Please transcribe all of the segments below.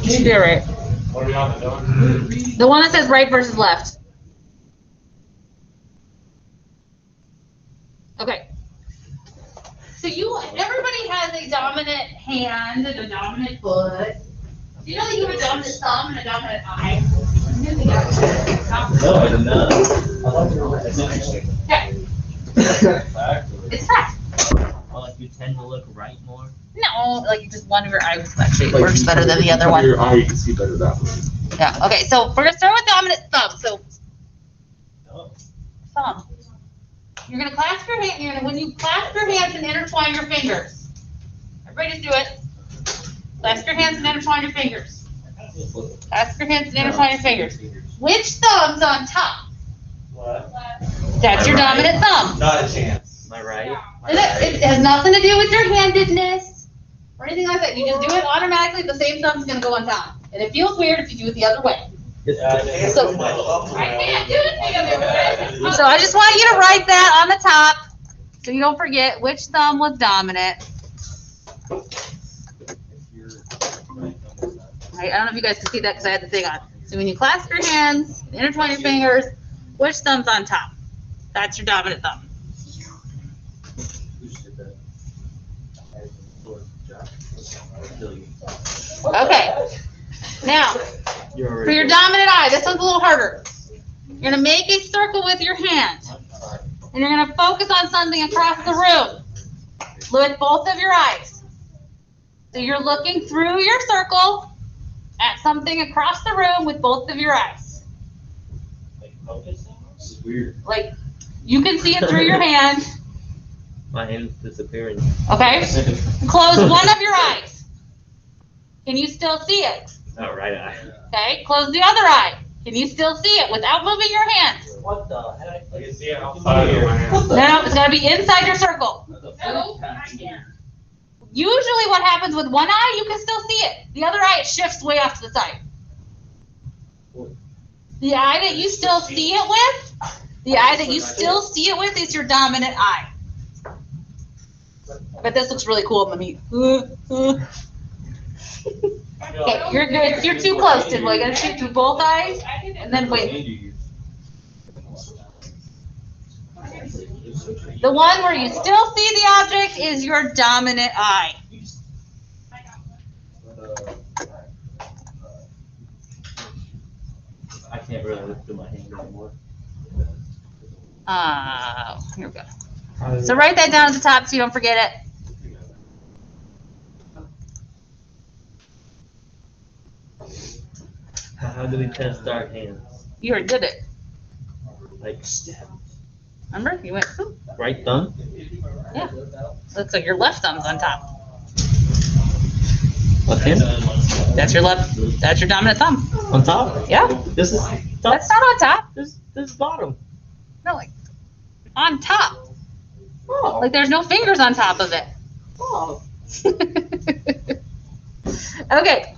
Spirit. What are we on the The one that says right versus left. Okay. So everybody has a dominant hand and a dominant foot. Do you know that you have a dominant thumb and a dominant eye? No, I did not. That's interesting. Okay. It's fact. Well, like you tend to look right more. No, like just one of your eyes actually works better than the other one. Your eye, you can see better that way. Yeah. Okay. So we're gonna start with dominant thumb. So thumb. You're gonna clasp your hand. When you clasp your hands and intertwine your fingers. Everybody just do it. Clasp your hands and intertwine your fingers. Clasp your hands and intertwine your fingers. Which thumb's on top? What? That's your dominant thumb. Not a chance. Am I right? It has nothing to do with your handedness or anything like that. You just do it automatically. The same thumb's gonna go on top, and it feels weird if you do it the other way. So I can't do it the other way. So I just want you to write that on the top, so you don't forget which thumb was dominant. I don't know if you guys can see that because I had the thing on. So when you clasp your hands, intertwine your fingers, which thumb's on top? That's your dominant thumb. Okay. Now, for your dominant eye, this one's a little harder. You're going to make a circle with your hand. And you're going to focus on something across the room with both of your eyes. So you're looking through your circle at something across the room with both of your eyes. This is weird. Like, you can see it through your hand. My hand's disappearing. Okay? Close one of your eyes. Can you still see it? Oh, right eye. Okay? Close the other eye. Can you still see it without moving your hand? What the heck? I can see it outside of my hand. No, it's got to be inside your circle. Usually what happens with one eye, you can still see it. The other eye, it shifts way off to the side. The eye that you still see it with, is your dominant eye. But this looks really cool, Mami. Okay, you're good. You're too close, Tim. We're gonna shoot through both eyes, and then wait. The one where you still see the object is your dominant eye. I can't really look through my hand anymore. Here we go. So write that down at the top so you don't forget it. How do we test our hands? You already did it. Like, Remember? You went, ooh. right thumb? Yeah. Looks like your left thumb's on top. Left hand? That's your left. That's your dominant thumb. On top? Yeah. This is top? That's not on top. This is bottom. No, like on top. Oh. Like there's no fingers on top of it. Oh. Okay.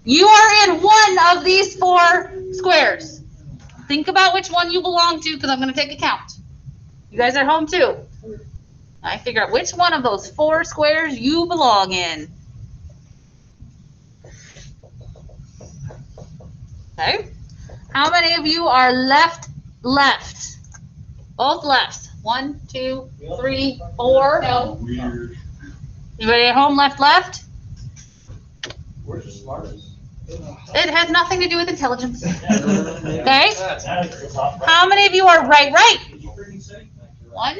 You are in one of these 4 squares. Think about which one you belong to because I'm going to take a count. You guys are home too. I figure out which one of those 4 squares you belong in. Okay. How many of you are left? Both lefts. 1, 2, 3, 4. No. Weird. Anybody at home left? Where's the smartest? It has nothing to do with intelligence. Okay? How many of you are right? 1,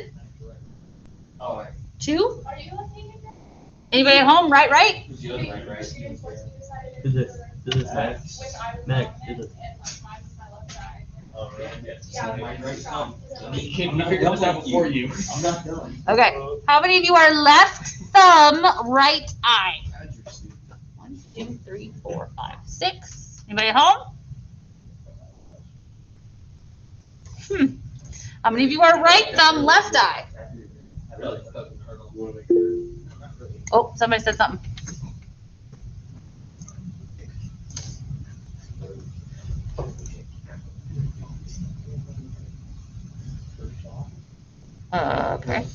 2. Anybody at home right? Who's the other right? Is it Meg? Meg, is it? We figured this out before you. I'm not done. Okay. How many of you are left thumb, right eye? 1, 2, 3, 4, 5, 6. Anybody at home? How many of you are right thumb, left eye? Oh, somebody said something. Okay.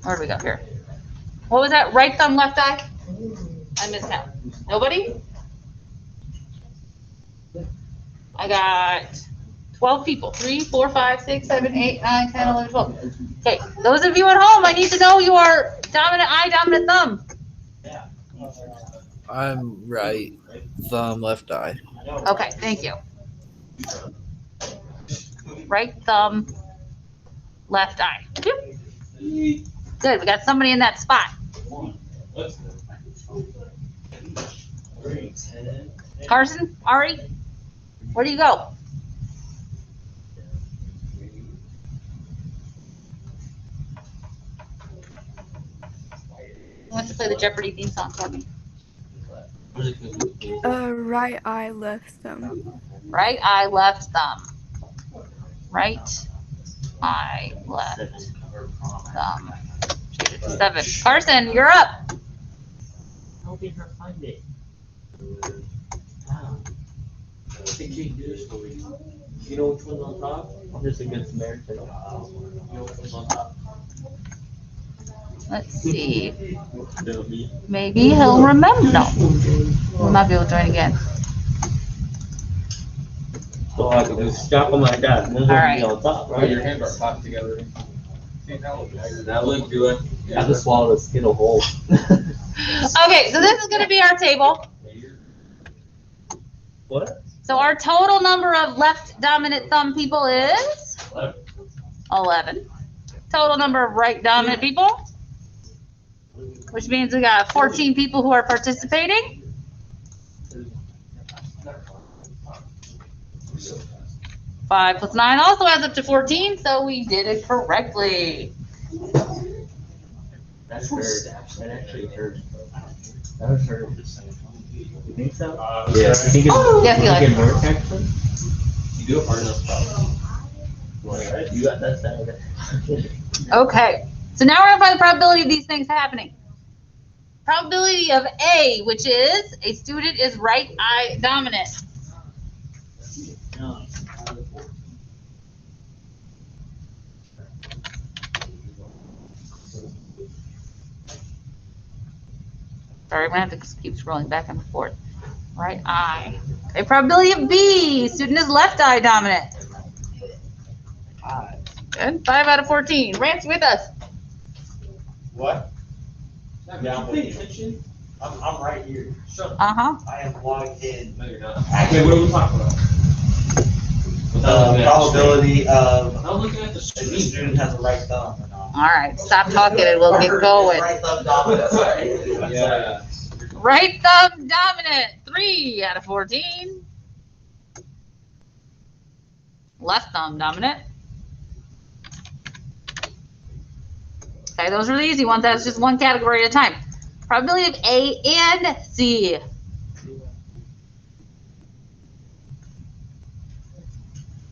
Where do we go here? What was that? Right thumb, left eye? I miscount. Nobody? I got 12 people. 3, 4, 5, 6, 7, 8, 9, 10, 11, 12. Okay, those of you at home, I need to know your dominant eye, dominant thumb. I'm right thumb, left eye. Okay, thank you. Right thumb, left eye. Good, we got somebody in that spot. Carson, Ari, where do you go? Who wants to play the Jeopardy theme song for me? Right eye, left thumb. Right eye, left thumb. Right eye, left thumb. 7. Carson, you're up. Helping her find it. You know which one's on top? I'm just a good Samaritan. You know which one's on top? Let's see. Maybe he'll remember. No. We might be able to join again. So I can just strap them like that. And then All right. on top, Put right? your hands are clapped together. That would do it. I just swallowed a Skittle whole. Okay, so this is going to be our table. What? So our total number of left dominant thumb people is 11. Total number of right dominant people, which means we got 14 people who are participating. 5 plus 9 also adds up to 14, so we did it correctly. That hurt. That actually hurt. That was hurt. You think so? Yeah. You think it work actually? You do it hard enough. You got that side of it. Okay, so now we're going to find the probability of these things happening. Probability of A, which is a student is right eye dominant. Sorry, I'm going to have to keep scrolling back and forth. Right eye. Okay, probability of B, student is left eye dominant. Good, 5 out of 14. Rance with us. What? Yeah, Pay attention. I'm right here. Uh-huh. I am logged in. No, you're not. Okay, what are we talking about? Probability of I'm looking at the if the screen. student has a right thumb or not. All right, stop talking and we'll get going. Right thumb dominant. Yeah. Right thumb dominant, 3 out of 14. Left thumb dominant. Okay, those are the easy ones. That's just one category at a time. Probability of A and C.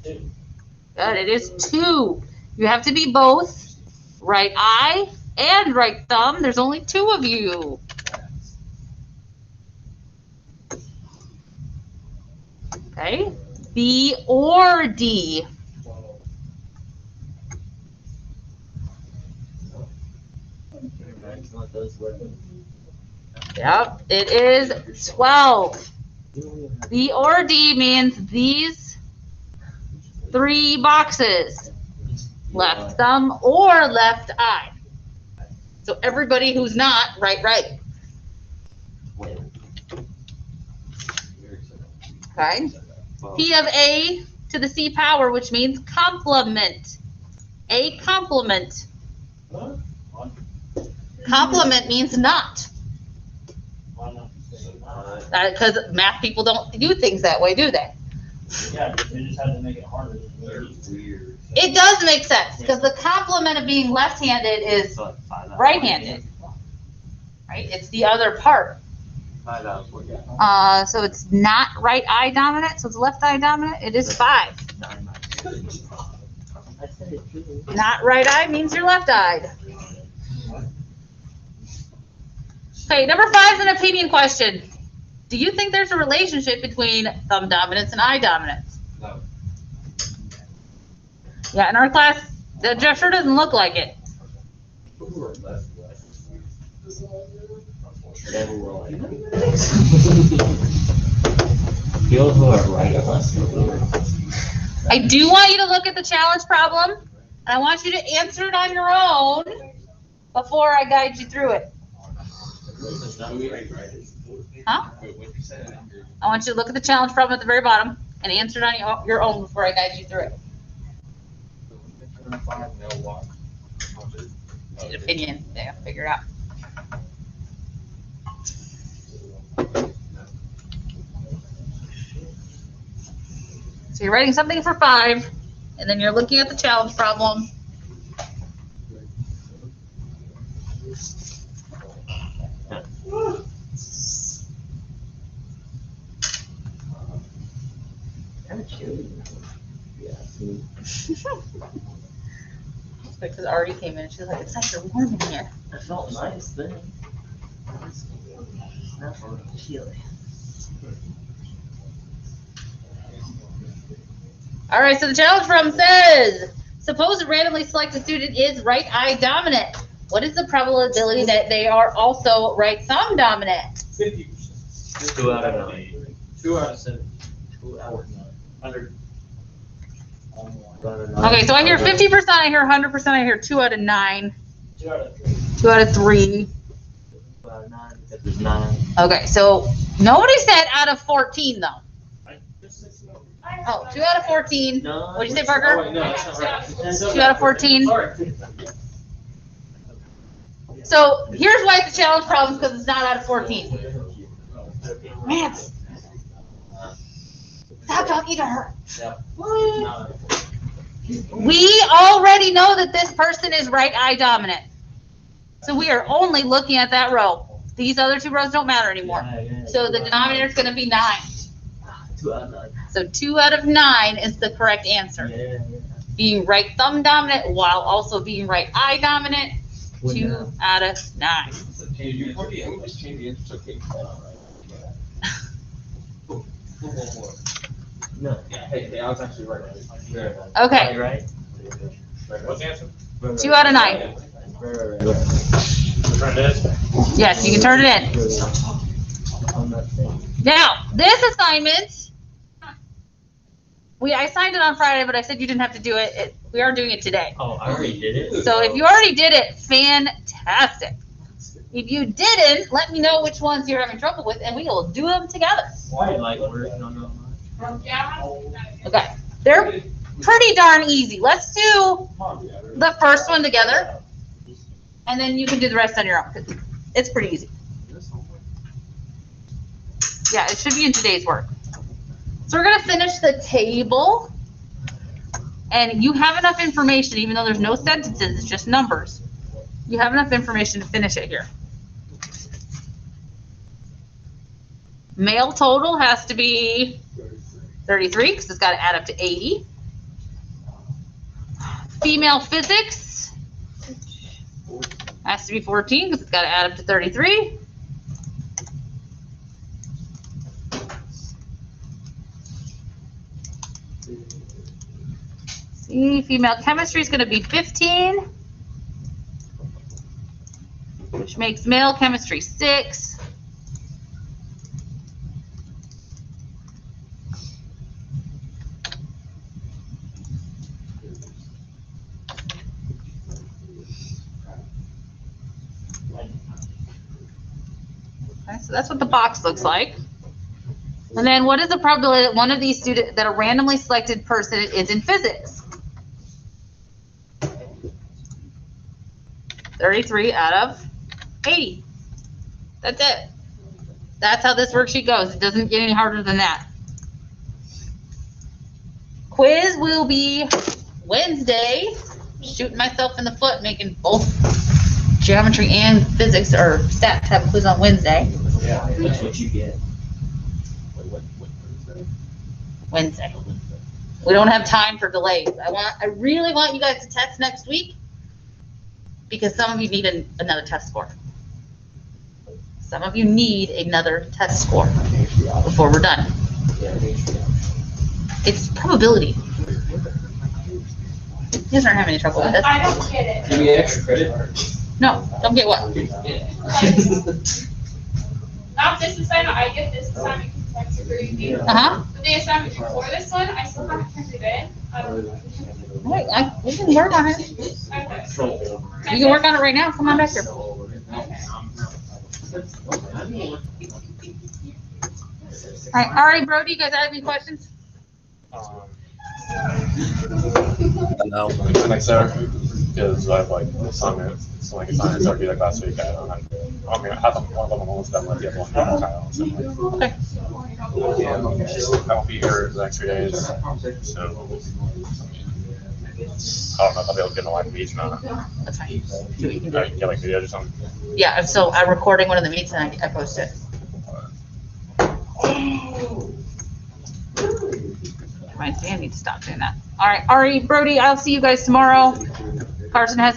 Good, it is 2. You have to be both right eye and right thumb. There's only 2 of you. Okay, B or D. Yep, it is 12. B or D means these 3 boxes. Left thumb or left eye. So everybody who's not right. Okay. P of A to the C power, which means complement. A complement. Complement means not. Because math people don't do things that way, do they? Yeah, they just had to make it harder. It does make sense, because the complement of being left-handed is right-handed. Right? It's the other part. So it's not right eye dominant, so it's left eye dominant. It is 5. Not right eye means you're left-eyed. Okay, number 5 is an opinion question. Do you think there's a relationship between thumb dominance and eye dominance? No. Yeah, in our class, that sure doesn't look like it. Never will. People who are right or left. I do want you to look at the challenge problem, and I want you to answer it on your own before I guide you through it. Huh? I want you to look at the challenge problem at the very bottom and answer it on your own before I guide you through it. Opinion, yeah, figure it out. So you're writing something for 5, and then you're looking at the challenge problem. Kind of chilly. Yeah. Because Ari came in and she's like, it's such a warm in here. It felt nice then. Not chilly. All right, so the challenge problem says, suppose a randomly selected student is right eye dominant. What is the probability that they are also right thumb dominant? 50%. 2 out of 9. 2 out of 7. 2 out of 9. 100. Okay, so I hear 50%, I hear 100%, I hear 2 out of 9. 2 out of 3. 2 out of 3. 2 out of 9 because there's 9. Okay, so nobody said out of 14 though. Oh, 2 out of 14. No. What'd you say, Oh, Parker? wait, no, that's not right. 2 out of 14. Sorry. So here's why it's a challenge problem, because it's not out of 14. Man, stop talking to her. Yep. We already know that this person is right eye dominant. So we are only looking at that row. These other 2 rows don't matter anymore. So the denominator is going to be 9. 2 out of 9. So 2 out of 9 is the correct answer. Yeah. Being right thumb dominant while also being right eye dominant. 2 out of 9. Just change the answer so Kate can No. Hey, I was actually right. Okay, Right? What's the answer? 2 out of 9. Yes, you can turn it in. I'm not saying. Now, this assignment, I signed it on Friday, but I said you didn't have to do it. We are doing it today. Oh, I already did it. So if you already did it, fantastic. If you didn't, let me know which ones you're having trouble with, and we will do them together. Why like working on them? Okay, they're pretty darn easy. Let's do the first one together, and then you can do the rest on your own. 'Cause it's pretty easy. Yeah, it should be in today's work. So we're gonna finish the table, and you have enough information, even though there's no sentences, it's just numbers. You have enough information to finish it here. Male total has to be 33, because it's got to add up to 80. Female physics has to be 14, because it's got to add up to 33. See, female chemistry is going to be 15, which makes male chemistry 6. Okay, so that's what the box looks like. And then what is the probability that one of these students, that a randomly selected person is in physics? 33 out of 80. That's it. That's how this worksheet goes. It doesn't get any harder than that. Quiz will be Wednesday. Shooting myself in the foot, making both geometry and physics or stats have a quiz on Wednesday. Yeah, that's what you get. Wednesday. We don't have time for delays. I really want you guys to test next week, because some of you need another test score. Some of you need another test score before we're done. It's probability. You guys aren't having any trouble with it. I don't get it. Give me extra credit. No, don't get what? Not this assignment, I get this assignment consecutively. Uh-huh. But the assignment before this one, I still haven't turned it in. We can work on it. Okay. You can work on it right now. Come on back here. All right, Ari, Brody, you guys have any questions? No. Next sir, because I have like assignments, so like assignments are due like last week. I don't have to. I mean, I have one of them almost done with the other one, Kyle. So Okay. yeah, I won't be here the next 3 days. So I don't know if I'll be able to get in the live meets or not. That's fine. See what you can I do. can get like videos or something. Yeah, I'm still, I'm recording one of the meets and I post it. Reminds me, I need to stop doing that. All right, Ari, Brody, I'll see you guys tomorrow. Carson hasn't been